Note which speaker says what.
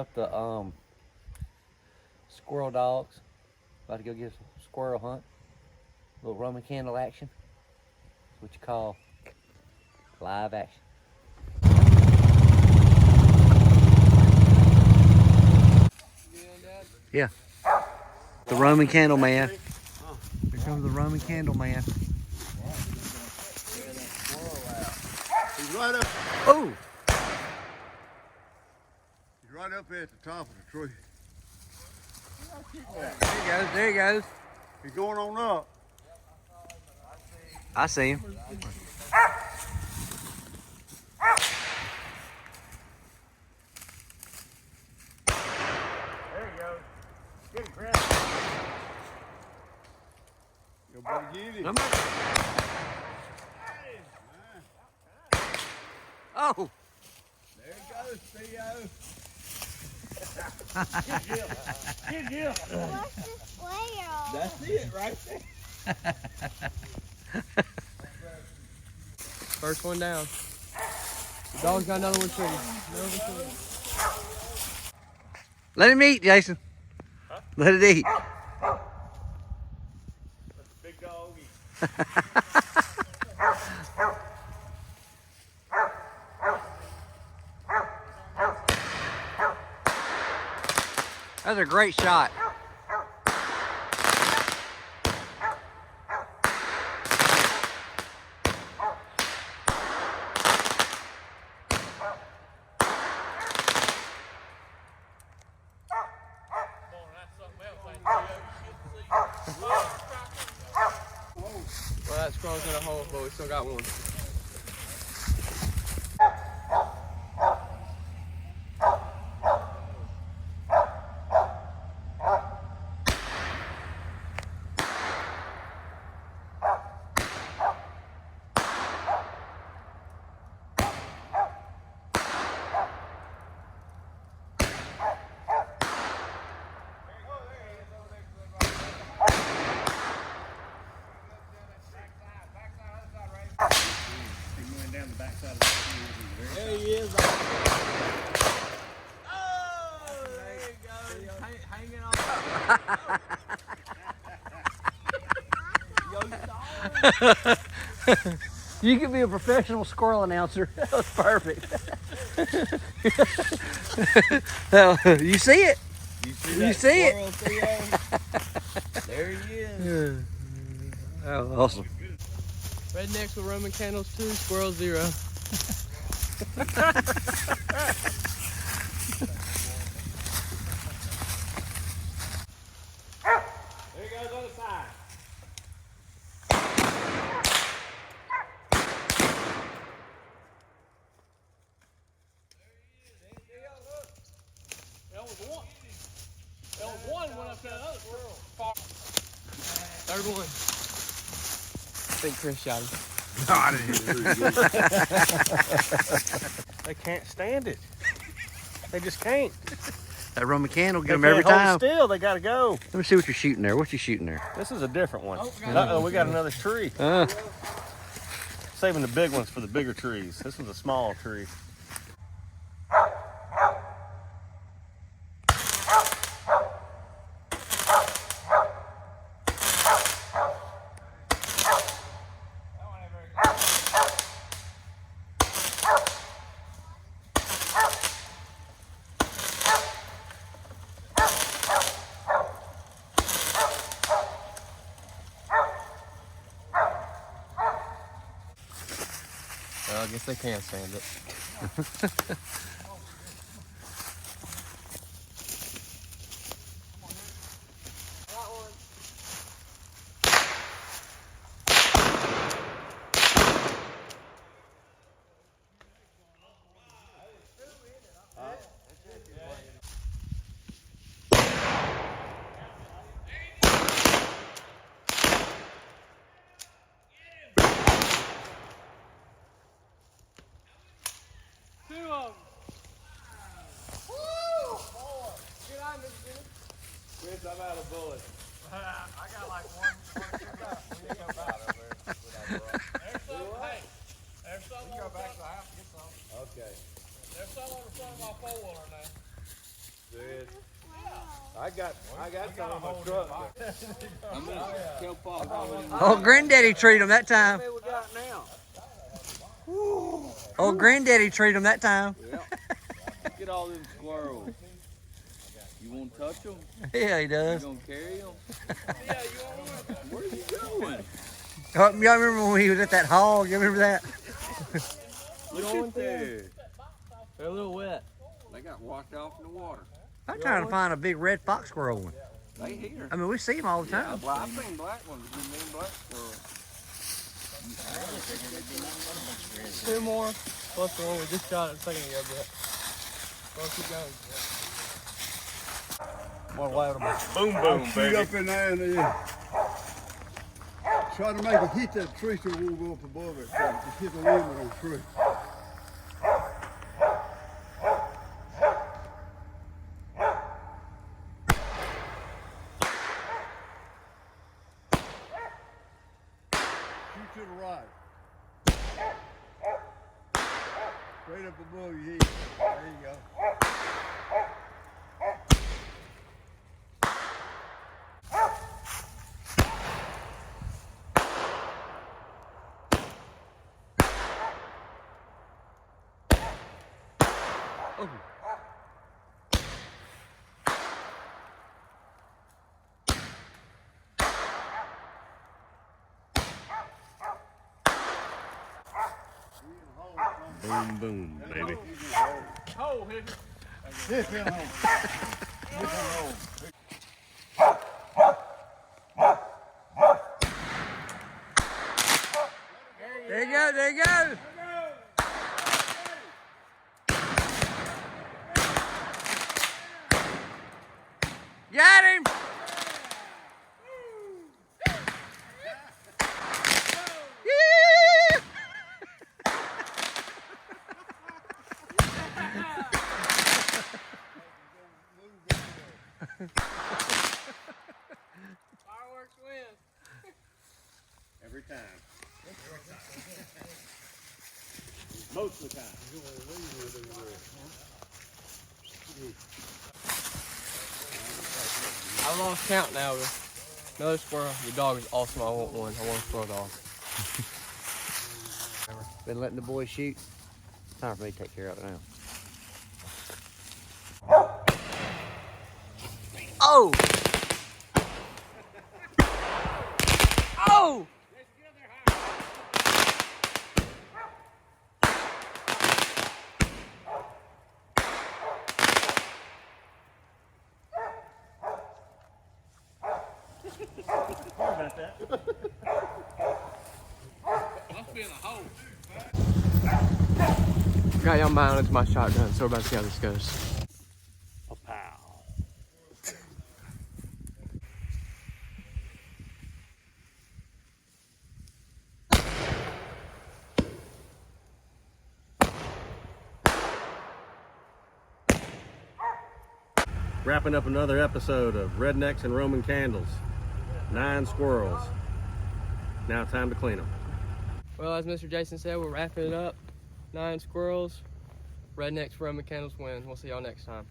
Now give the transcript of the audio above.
Speaker 1: up the squirrel dogs. About to go get some squirrel hunt. A little Roman candle action. That's what you call live action. Yeah. The Roman candle man. Here comes the Roman candle man.
Speaker 2: He's right up.
Speaker 1: Oh!
Speaker 2: He's right up at the top of the tree.
Speaker 1: There he goes, there he goes.
Speaker 2: He's going on up.
Speaker 1: I see him.
Speaker 2: There he goes. Get him, Chris. Yo, buddy, get him.
Speaker 1: Oh!
Speaker 2: There he goes, Theo. Get him.
Speaker 3: What's the squirrel?
Speaker 2: That's it right there.
Speaker 4: First one down. The dog's got another one treated.
Speaker 1: Let him eat, Jason.
Speaker 2: Huh?
Speaker 1: Let it eat.
Speaker 2: That's a big dog.
Speaker 1: That's a great shot.
Speaker 4: Well, that squirrel's in a hole, but we still got one.
Speaker 2: There he is.
Speaker 4: Oh, there you go. Hanging on.
Speaker 1: You could be a professional squirrel announcer. That was perfect. You see it?
Speaker 2: You
Speaker 1: see it?
Speaker 2: Theo? There he is.
Speaker 1: That was awesome.
Speaker 4: Rednecks with Roman candles 2, squirrel 0.
Speaker 2: There he goes, other side.
Speaker 4: That was one. That was one went up to the other squirrel. Third one. I think Chris shot him.
Speaker 2: No, I didn't hit it. They can't stand it. They just can't.
Speaker 1: That Roman candle
Speaker 2: They
Speaker 1: get them
Speaker 2: can't
Speaker 1: every
Speaker 2: hold
Speaker 1: time.
Speaker 2: still. They gotta go.
Speaker 1: Let me see what you're shooting there. What you shooting there?
Speaker 2: This is a different one.
Speaker 4: Oh,
Speaker 2: Uh-oh, we got another tree.
Speaker 1: Uh,
Speaker 2: Saving the big ones for the bigger trees. This was a small tree.
Speaker 4: Well, I guess they can stand it.
Speaker 2: Chris, I'm out of bullets.
Speaker 4: I got like one, two left. We need to go back over there. There's some, hey, there's some. We go back to the house and get some.
Speaker 2: Okay.
Speaker 4: There's some on the front of my four-wheeler now.
Speaker 5: I got some in my truck.
Speaker 4: I'm gonna tell Pop.
Speaker 1: Oh, Granddaddy treat him that time.
Speaker 5: How many we got now?
Speaker 1: Oh, Granddaddy treat him that time.
Speaker 4: Yeah. Look at all them squirrels. You won't touch them?
Speaker 1: Yeah, he
Speaker 4: You
Speaker 1: does.
Speaker 4: gonna carry them? Yeah, you want one? Where are you going?
Speaker 1: Oh, y'all remember when he was at that hog? You remember that?
Speaker 4: Look at there.
Speaker 5: They're a little wet.
Speaker 4: They got washed off in the water.
Speaker 1: I'm trying to find a big red fox squirrel one.
Speaker 4: They here.
Speaker 1: I mean, we see them all the
Speaker 4: Yeah,
Speaker 1: time.
Speaker 4: well, I've seen black ones. You mean black squirrels?
Speaker 5: 2 more, plus the one we just shot a second ago, but we'll keep going.
Speaker 1: More loud them.
Speaker 2: Boom, boom,
Speaker 6: Shoot
Speaker 2: baby.
Speaker 6: up in there and try to make it hit that tree so it won't go up above it. So just hit the limb on the tree. Shoot to the right. Straight up above your head. There you go.
Speaker 2: Boom, boom, baby.
Speaker 5: Oh, hit it.
Speaker 6: Hit him home. Hit him home.
Speaker 1: There you go, there you go. Got him. Yeah.
Speaker 5: Fireworks win.
Speaker 2: Every time. Most of the time.
Speaker 5: I lost count now. But another squirrel. Your dog is awesome. I want one. I want a squirrel dog.
Speaker 1: Been letting the boys shoot. Time for me to take care of it now. Oh! Oh!
Speaker 5: Got y'all mounted to my shotgun, so we're about to see how this goes.
Speaker 2: Pow. Wrapping up another episode of Rednecks and Roman Candles. 9 squirrels. Now time to clean them.
Speaker 5: Well, as Mr. Jason said, we're wrapping it up. 9 squirrels. Rednecks Roman Candles win. We'll see y'all next time.